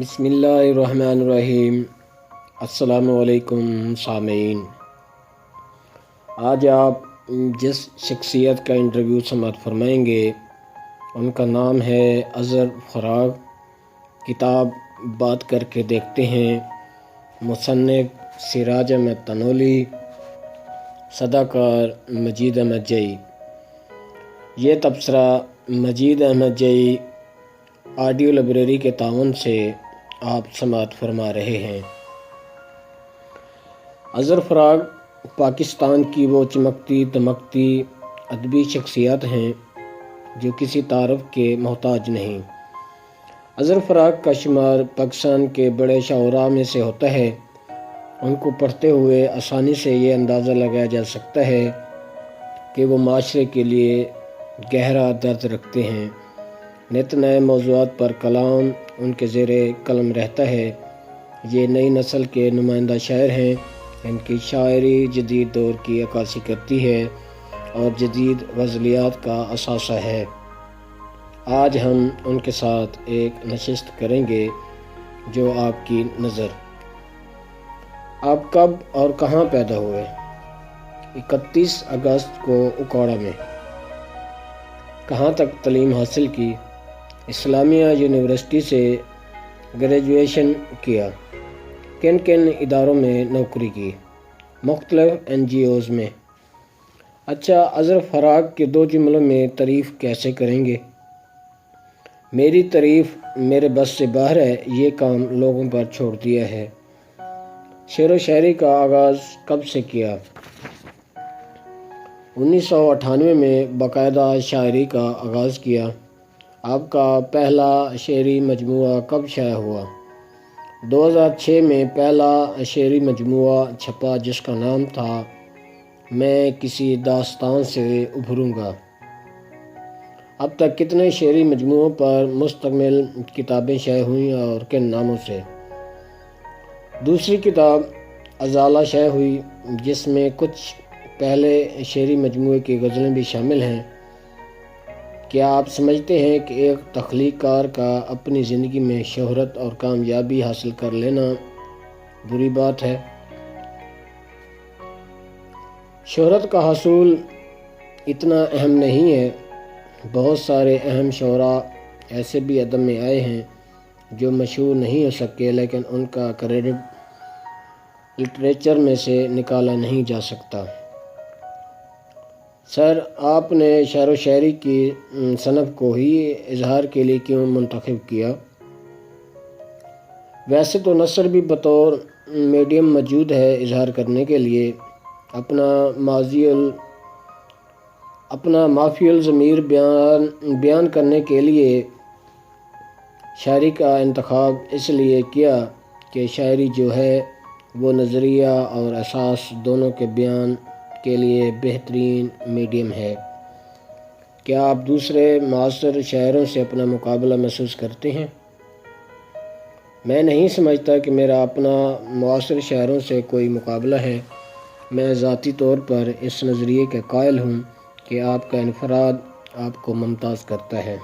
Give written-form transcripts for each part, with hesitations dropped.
بسم اللہ الرحمن الرحیم۔ السلام علیکم سامعین، آج آپ جس شخصیت کا انٹرویو سماعت فرمائیں گے ان کا نام ہے اظہر فراق۔ کتاب بات کر کے دیکھتے ہیں، مصنف سراج احمد تنولی، صداکار مجید احمد جئی۔ یہ تبصرہ مجید احمد جئی آڈیو لائبریری کے تعاون سے آپ سماعت فرما رہے ہیں۔ اظہر فراق پاکستان کی وہ چمکتی دمکتی ادبی شخصیات ہیں جو کسی تعارف کے محتاج نہیں۔ اظہر فراق کا شمار پاکستان کے بڑے شاعراء میں سے ہوتا ہے۔ ان کو پڑھتے ہوئے آسانی سے یہ اندازہ لگایا جا سکتا ہے کہ وہ معاشرے کے لیے گہرا درد رکھتے ہیں۔ نت نئے موضوعات پر کلام ان کے زیر قلم رہتا ہے۔ یہ نئی نسل کے نمائندہ شاعر ہیں۔ ان کی شاعری جدید دور کی عکاسی کرتی ہے اور جدید غزلیات کا اثاثہ ہے۔ آج ہم ان کے ساتھ ایک نشست کریں گے۔ جو آپ کی نظر۔ آپ کب اور کہاں پیدا ہوئے؟ 31 اگست کو اکاڑا میں۔ کہاں تک تعلیم حاصل کی؟ اسلامیہ یونیورسٹی سے گریجویشن کیا۔ کن کن اداروں میں نوکری کی؟ مختلف NGOs میں۔ اچھا، اظہر فراق کے 2 جملوں میں تعریف کیسے کریں گے؟ میری تعریف میرے بس سے باہر ہے، یہ کام لوگوں پر چھوڑ دیا ہے۔ شعر و شاعری کا آغاز کب سے کیا؟ 1998 میں باقاعدہ شاعری کا آغاز کیا۔ آپ کا پہلا شعری مجموعہ کب شائع ہوا؟ 2006 میں پہلا شعری مجموعہ چھپا جس کا نام تھا میں کسی داستان سے ابھروں گا۔ اب تک کتنے شعری مجموعوں پر مشتمل کتابیں شائع ہوئیں اور کن ناموں سے؟ دوسری کتاب ازالہ شائع ہوئی جس میں کچھ پہلے شعری مجموعے کی غزلیں بھی شامل ہیں۔ کیا آپ سمجھتے ہیں کہ ایک تخلیق کار کا اپنی زندگی میں شہرت اور کامیابی حاصل کر لینا بری بات ہے؟ شہرت کا حصول اتنا اہم نہیں ہے۔ بہت سارے اہم شعراء ایسے بھی ادب میں آئے ہیں جو مشہور نہیں ہو سکے، لیکن ان کا کریڈٹ لٹریچر میں سے نکالا نہیں جا سکتا۔ سر، آپ نے شعر و شاعری کی صنف کو ہی اظہار کے لیے کیوں منتخب کیا؟ ویسے تو نثر بھی بطور میڈیم موجود ہے اظہار کرنے کے لیے۔ اپنا مافی الضمیر بیان کرنے کے لیے شاعری کا انتخاب اس لیے کیا کہ شاعری جو ہے وہ نظریہ اور احساس دونوں کے بیان کے لیے بہترین میڈیم ہے۔ کیا آپ دوسرے معاصر شاعروں سے اپنا مقابلہ محسوس کرتے ہیں؟ میں نہیں سمجھتا کہ میرا اپنا معاصر شاعروں سے کوئی مقابلہ ہے۔ میں ذاتی طور پر اس نظریے کے قائل ہوں کہ آپ کا انفراد آپ کو ممتاز کرتا ہے۔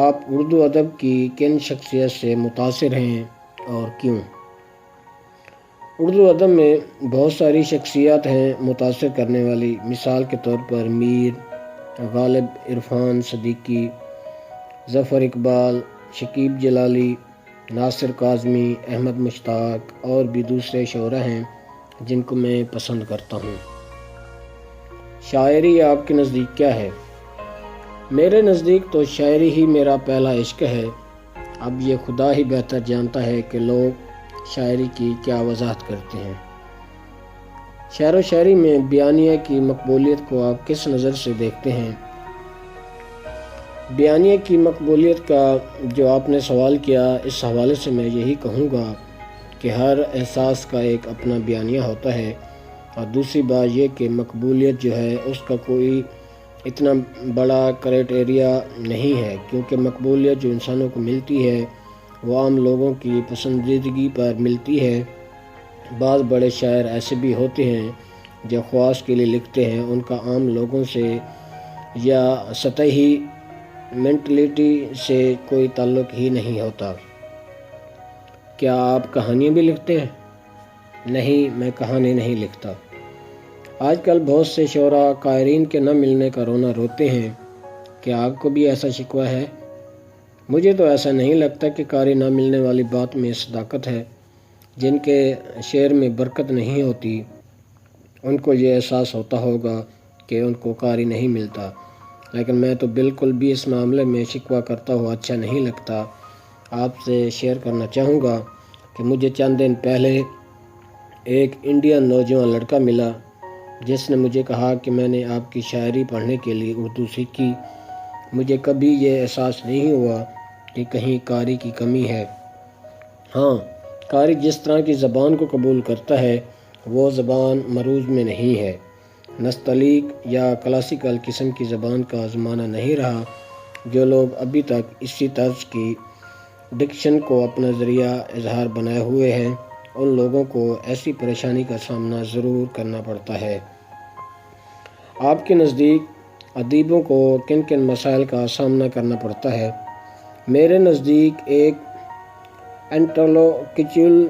آپ اردو ادب کی کن شخصیت سے متاثر ہیں اور کیوں؟ اردو ادب میں بہت ساری شخصیات ہیں متاثر کرنے والی۔ مثال کے طور پر میر غالب، عرفان صدیقی، ظفر اقبال، شکیب جلالی، ناصر کاظمی، احمد مشتاق اور بھی دوسرے شعراء ہیں جن کو میں پسند کرتا ہوں۔ شاعری آپ کے نزدیک کیا ہے؟ میرے نزدیک تو شاعری ہی میرا پہلا عشق ہے۔ اب یہ خدا ہی بہتر جانتا ہے کہ لوگ شاعری کی کیا وضاحت کرتے ہیں۔ شعر و شاعری میں بیانیہ کی مقبولیت کو آپ کس نظر سے دیکھتے ہیں؟ بیانیہ کی مقبولیت کا جو آپ نے سوال کیا، اس حوالے سے میں یہی کہوں گا کہ ہر احساس کا ایک اپنا بیانیہ ہوتا ہے، اور دوسری بات یہ کہ مقبولیت جو ہے اس کا کوئی اتنا بڑا کرائٹیریا نہیں ہے، کیونکہ مقبولیت جو انسانوں کو ملتی ہے وہ عام لوگوں کی پسندیدگی پر ملتی ہے۔ بعض بڑے شاعر ایسے بھی ہوتے ہیں جو خواص کے لیے لکھتے ہیں، ان کا عام لوگوں سے یا سطحی مینٹلٹی سے کوئی تعلق ہی نہیں ہوتا۔ کیا آپ کہانیاں بھی لکھتے ہیں؟ نہیں، میں کہانی نہیں لکھتا۔ آج کل بہت سے شعراء قائرین کے نہ ملنے کا رونا روتے ہیں، کیا آپ کو بھی ایسا شکوہ ہے؟ مجھے تو ایسا نہیں لگتا کہ قاری نہ ملنے والی بات میں صداقت ہے۔ جن کے شعر میں برکت نہیں ہوتی ان کو یہ احساس ہوتا ہوگا کہ ان کو قاری نہیں ملتا، لیکن میں تو بالکل بھی اس معاملے میں شکوہ کرتا ہوا اچھا نہیں لگتا۔ آپ سے شیئر کرنا چاہوں گا کہ مجھے چند دن پہلے ایک انڈین نوجوان لڑکا ملا جس نے مجھے کہا کہ میں نے آپ کی شاعری پڑھنے کے لیے اردو سیکھی۔ مجھے کبھی یہ احساس نہیں ہوا کہ کہیں قاری کی کمی ہے۔ ہاں، قاری جس طرح کی زبان کو قبول کرتا ہے وہ زبان مروز میں نہیں ہے۔ نستعلیق یا کلاسیکل قسم کی زبان کا زمانہ نہیں رہا۔ جو لوگ ابھی تک اسی طرز کی ڈکشن کو اپنا ذریعہ اظہار بنائے ہوئے ہیں ان لوگوں کو ایسی پریشانی کا سامنا ضرور کرنا پڑتا ہے۔ آپ کے نزدیک ادیبوں کو کن کن مسائل کا سامنا کرنا پڑتا ہے؟ میرے نزدیک ایک انٹلیکچوئل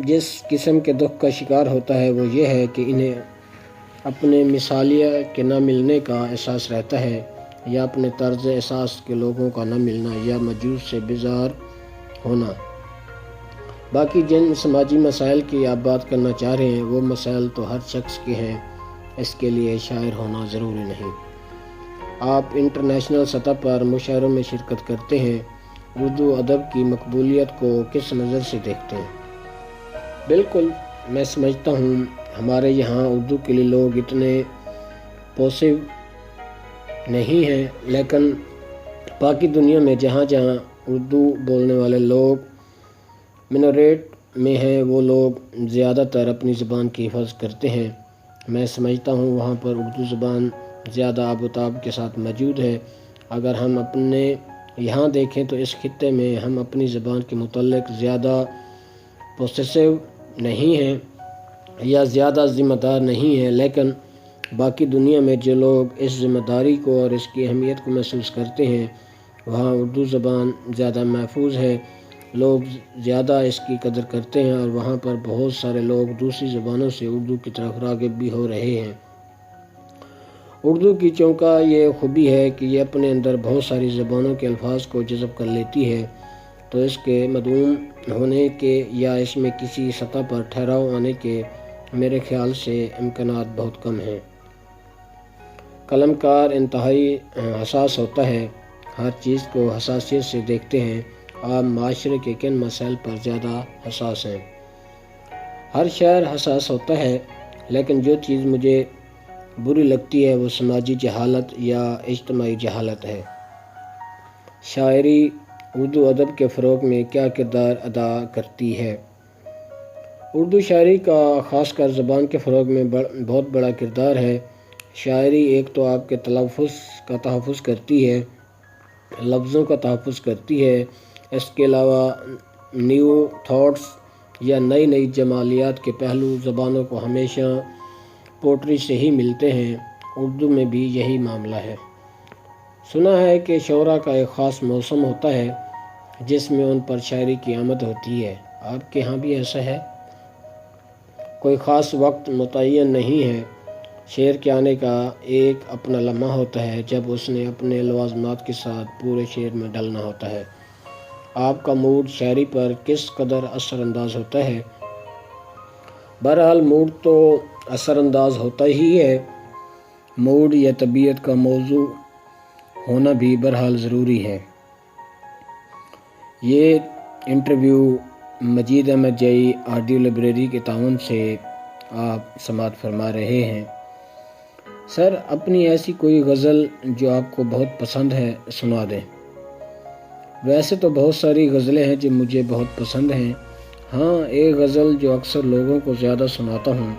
جس قسم کے دکھ کا شکار ہوتا ہے وہ یہ ہے کہ انہیں اپنے مثالیہ کے نہ ملنے کا احساس رہتا ہے، یا اپنے طرز احساس کے لوگوں کا نہ ملنا، یا موجود سے بیزار ہونا۔ باقی جن سماجی مسائل کی آپ بات کرنا چاہ رہے ہیں وہ مسائل تو ہر شخص کے ہیں، اس کے لیے شاعر ہونا ضروری نہیں۔ آپ انٹرنیشنل سطح پر مشاعروں میں شرکت کرتے ہیں، اردو ادب کی مقبولیت کو کس نظر سے دیکھتے ہیں؟ بالکل، میں سمجھتا ہوں ہمارے یہاں اردو کے لیے لوگ اتنے پوسیو نہیں ہیں، لیکن باقی دنیا میں جہاں جہاں اردو بولنے والے لوگ منوریٹ میں ہیں وہ لوگ زیادہ تر اپنی زبان کی حفاظت کرتے ہیں۔ میں سمجھتا ہوں وہاں پر اردو زبان زیادہ آب و تاب کے ساتھ موجود ہے۔ اگر ہم اپنے یہاں دیکھیں تو اس خطے میں ہم اپنی زبان کے متعلق زیادہ پوسیسو نہیں ہیں یا زیادہ ذمہ دار نہیں ہیں، لیکن باقی دنیا میں جو لوگ اس ذمہ داری کو اور اس کی اہمیت کو محسوس کرتے ہیں وہاں اردو زبان زیادہ محفوظ ہے، لوگ زیادہ اس کی قدر کرتے ہیں، اور وہاں پر بہت سارے لوگ دوسری زبانوں سے اردو کی طرف راغب بھی ہو رہے ہیں۔ اردو کی چونکہ یہ خوبی ہے کہ یہ اپنے اندر بہت ساری زبانوں کے الفاظ کو جذب کر لیتی ہے، تو اس کے مدعوم ہونے کے یا اس میں کسی سطح پر ٹھہراؤ آنے کے میرے خیال سے امکانات بہت کم ہیں۔ قلم کار انتہائی حساس ہوتا ہے، ہر چیز کو حساسیت سے دیکھتے ہیں۔ آپ معاشرے کے کن مسائل پر زیادہ حساس ہیں؟ ہر شاعر حساس ہوتا ہے، لیکن جو چیز مجھے بری لگتی ہے وہ سماجی جہالت یا اجتماعی جہالت ہے۔ شاعری اردو ادب کے فروغ میں کیا کردار ادا کرتی ہے؟ اردو شاعری کا خاص کر زبان کے فروغ میں بہت بڑا کردار ہے۔ شاعری ایک تو آپ کے تلفظ کا تحفظ کرتی ہے، لفظوں کا تحفظ کرتی ہے، اس کے علاوہ نیو تھاٹس یا نئی جمالیات کے پہلو زبانوں کو ہمیشہ پوٹری سے ہی ملتے ہیں۔ اردو میں بھی یہی معاملہ ہے۔ سنا ہے کہ شعراء کا ایک خاص موسم ہوتا ہے جس میں ان پر شاعری کی آمد ہوتی ہے، آپ کے ہاں بھی ایسا ہے؟ کوئی خاص وقت متعین نہیں ہے، شعر کے آنے کا ایک اپنا لمحہ ہوتا ہے جب اس نے اپنے لوازمات کے ساتھ پورے شعر میں ڈلنا ہوتا ہے۔ آپ کا موڈ شاعری پر کس قدر اثر انداز ہوتا ہے؟ بہرحال موڈ تو اثر انداز ہوتا ہی ہے، موڈ یا طبیعت کا موضوع ہونا بھی بہرحال ضروری ہے۔ یہ انٹرویو مجید احمد جئی آڈیو لائبریری کے تعاون سے آپ سماعت فرما رہے ہیں۔ سر، اپنی ایسی کوئی غزل جو آپ کو بہت پسند ہے سنا دیں۔ ویسے تو بہت ساری غزلیں ہیں جو مجھے بہت پسند ہیں، ہاں ایک غزل جو اکثر لوگوں کو زیادہ سناتا ہوں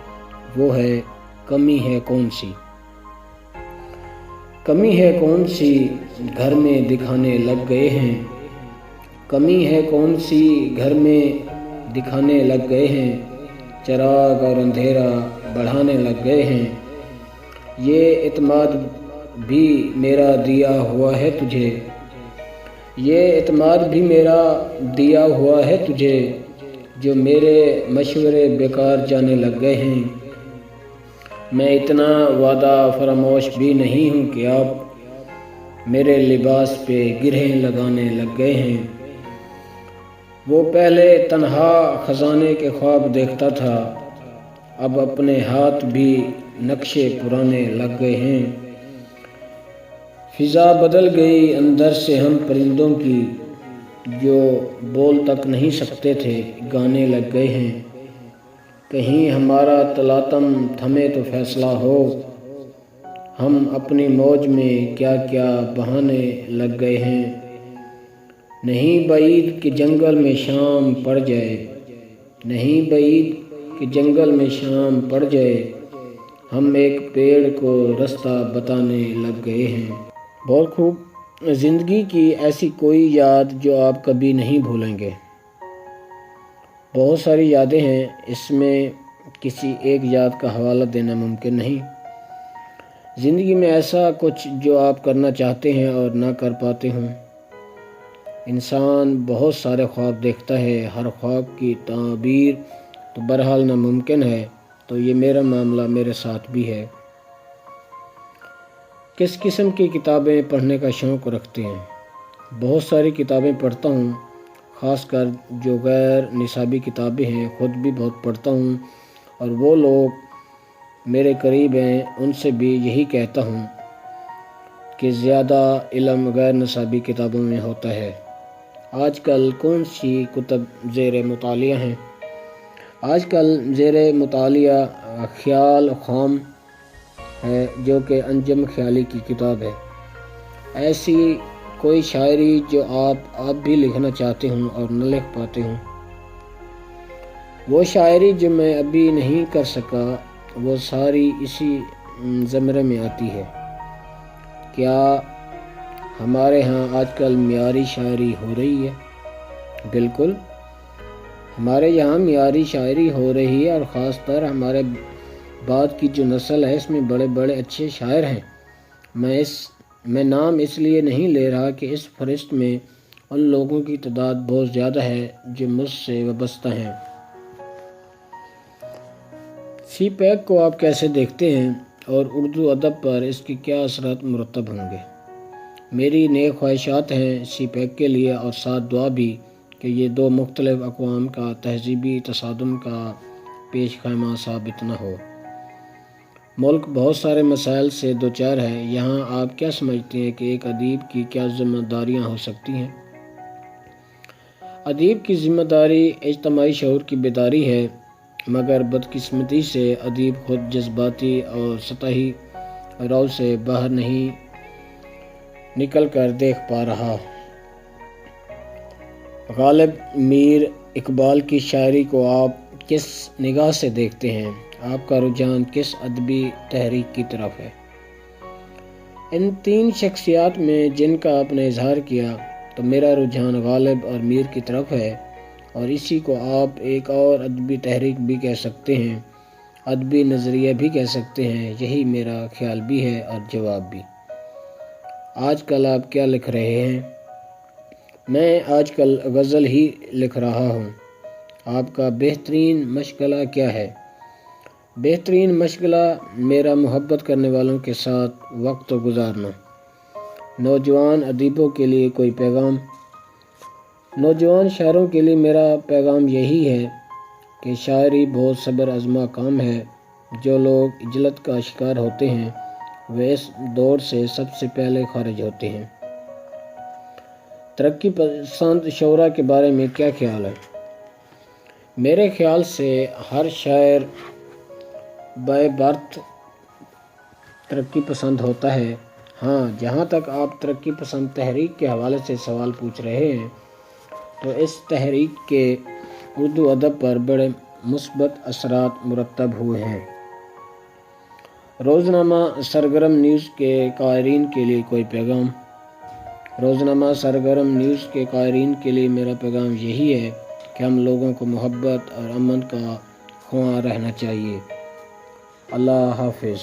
وہ ہے کمی ہے کون سی۔ کمی ہے کون سی گھر میں دکھانے لگ گئے ہیں، کمی ہے کون سی گھر میں دکھانے لگ گئے ہیں، چراغ اور اندھیرا بڑھانے لگ گئے ہیں، یہ اعتماد بھی میرا دیا ہوا ہے تجھے، یہ اعتماد بھی میرا دیا ہوا ہے تجھے، جو میرے مشورے بیکار جانے لگ گئے ہیں۔ میں اتنا وعدہ فراموش بھی نہیں ہوں کہ آپ میرے لباس پہ گرہیں لگانے لگ گئے ہیں۔ وہ پہلے تنہا خزانے کے خواب دیکھتا تھا، اب اپنے ہاتھ بھی نقشے پرانے لگ گئے ہیں۔ فضا بدل گئی اندر سے ہم پرندوں کی، جو بول تک نہیں سکتے تھے گانے لگ گئے ہیں۔ کہیں ہمارا تلاطم تھمے تو فیصلہ ہو، ہم اپنی موج میں کیا کیا بہانے لگ گئے ہیں۔ نہیں بعید کہ جنگل میں شام پڑ جائے، نہیں بعید کہ جنگل میں شام پڑ جائے، ہم ایک پیڑ کو رستہ بتانے لگ گئے ہیں۔ بہت خوب۔ زندگی کی ایسی کوئی یاد جو آپ کبھی نہیں بھولیں گے؟ بہت ساری یادیں ہیں، اس میں کسی ایک یاد کا حوالہ دینا ممکن نہیں۔ زندگی میں ایسا کچھ جو آپ کرنا چاہتے ہیں اور نہ کر پاتے ہوں۔ انسان بہت سارے خواب دیکھتا ہے، ہر خواب کی تعبیر تو بہرحال ناممکن ہے، تو یہ میرا معاملہ میرے ساتھ بھی ہے۔ کس قسم کی کتابیں پڑھنے کا شوق رکھتے ہیں؟ بہت ساری کتابیں پڑھتا ہوں، خاص کر جو غیر نصابی کتابیں ہیں، خود بھی بہت پڑھتا ہوں، اور وہ لوگ میرے قریب ہیں ان سے بھی یہی کہتا ہوں کہ زیادہ علم غیر نصابی کتابوں میں ہوتا ہے۔ آج کل کون سی کتب زیر مطالعہ ہیں؟ آج کل زیر مطالعہ خیال خام ہے، جو کہ انجم خیالی کی کتاب ہے۔ ایسی کوئی شاعری جو آپ بھی لکھنا چاہتے ہوں اور نہ لکھ پاتے ہوں؟ وہ شاعری جو میں ابھی نہیں کر سکا، وہ ساری اسی زمرے میں آتی ہے۔ کیا ہمارے ہاں آج کل معیاری شاعری ہو رہی ہے؟ بالکل، ہمارے یہاں معیاری شاعری ہو رہی ہے، اور خاص طور ہمارے بعد کی جو نسل ہے اس میں بڑے بڑے اچھے شاعر ہیں۔ میں نام اس لیے نہیں لے رہا کہ اس فہرست میں ان لوگوں کی تعداد بہت زیادہ ہے جو مجھ سے وابستہ ہیں۔ سی پیک کو آپ کیسے دیکھتے ہیں اور اردو ادب پر اس کے کیا اثرات مرتب ہوں گے؟ میری نیک خواہشات ہیں سی پیک کے لیے، اور ساتھ دعا بھی کہ یہ دو مختلف اقوام کا تہذیبی تصادم کا پیش خیمہ ثابت نہ ہو۔ ملک بہت سارے مسائل سے دوچار ہے، یہاں آپ کیا سمجھتے ہیں کہ ایک ادیب کی کیا ذمہ داریاں ہو سکتی ہیں؟ ادیب کی ذمہ داری اجتماعی شعور کی بیداری ہے، مگر بدقسمتی سے ادیب خود جذباتی اور سطحی رو سے باہر نہیں نکل کر دیکھ پا رہا۔ غالب میر اقبال کی شاعری کو آپ کس نگاہ سے دیکھتے ہیں؟ آپ کا رجحان کس ادبی تحریک کی طرف ہے؟ ان تین شخصیات میں جن کا آپ نے اظہار کیا، تو میرا رجحان غالب اور میر کی طرف ہے، اور اسی کو آپ ایک اور ادبی تحریک بھی کہہ سکتے ہیں، ادبی نظریہ بھی کہہ سکتے ہیں۔ یہی میرا خیال بھی ہے اور جواب بھی۔ آج کل آپ کیا لکھ رہے ہیں؟ میں آج کل غزل ہی لکھ رہا ہوں۔ آپ کا بہترین مشغلہ کیا ہے؟ بہترین مشغلہ میرا محبت کرنے والوں کے ساتھ وقت گزارنا۔ نوجوان ادیبوں کے لیے کوئی پیغام؟ نوجوان شاعروں کے لیے میرا پیغام یہی ہے کہ شاعری بہت صبر آزما کام ہے۔ جو لوگ عجلت کا شکار ہوتے ہیں وہ اس دور سے سب سے پہلے خارج ہوتے ہیں۔ ترقی پسند شعراء کے بارے میں کیا خیال ہے؟ میرے خیال سے ہر شاعر بائے برتھ ترقی پسند ہوتا ہے۔ ہاں، جہاں تک آپ ترقی پسند تحریک کے حوالے سے سوال پوچھ رہے ہیں، تو اس تحریک کے اردو ادب پر بڑے مثبت اثرات مرتب ہوئے ہیں۔ روزنامہ سرگرم نیوز کے قائرین کے لیے کوئی پیغام؟ روزنامہ سرگرم نیوز کے قائرین کے لیے میرا پیغام یہی ہے کہ ہم لوگوں کو محبت اور امن کا خواہاں رہنا چاہیے۔ اللہ حافظ۔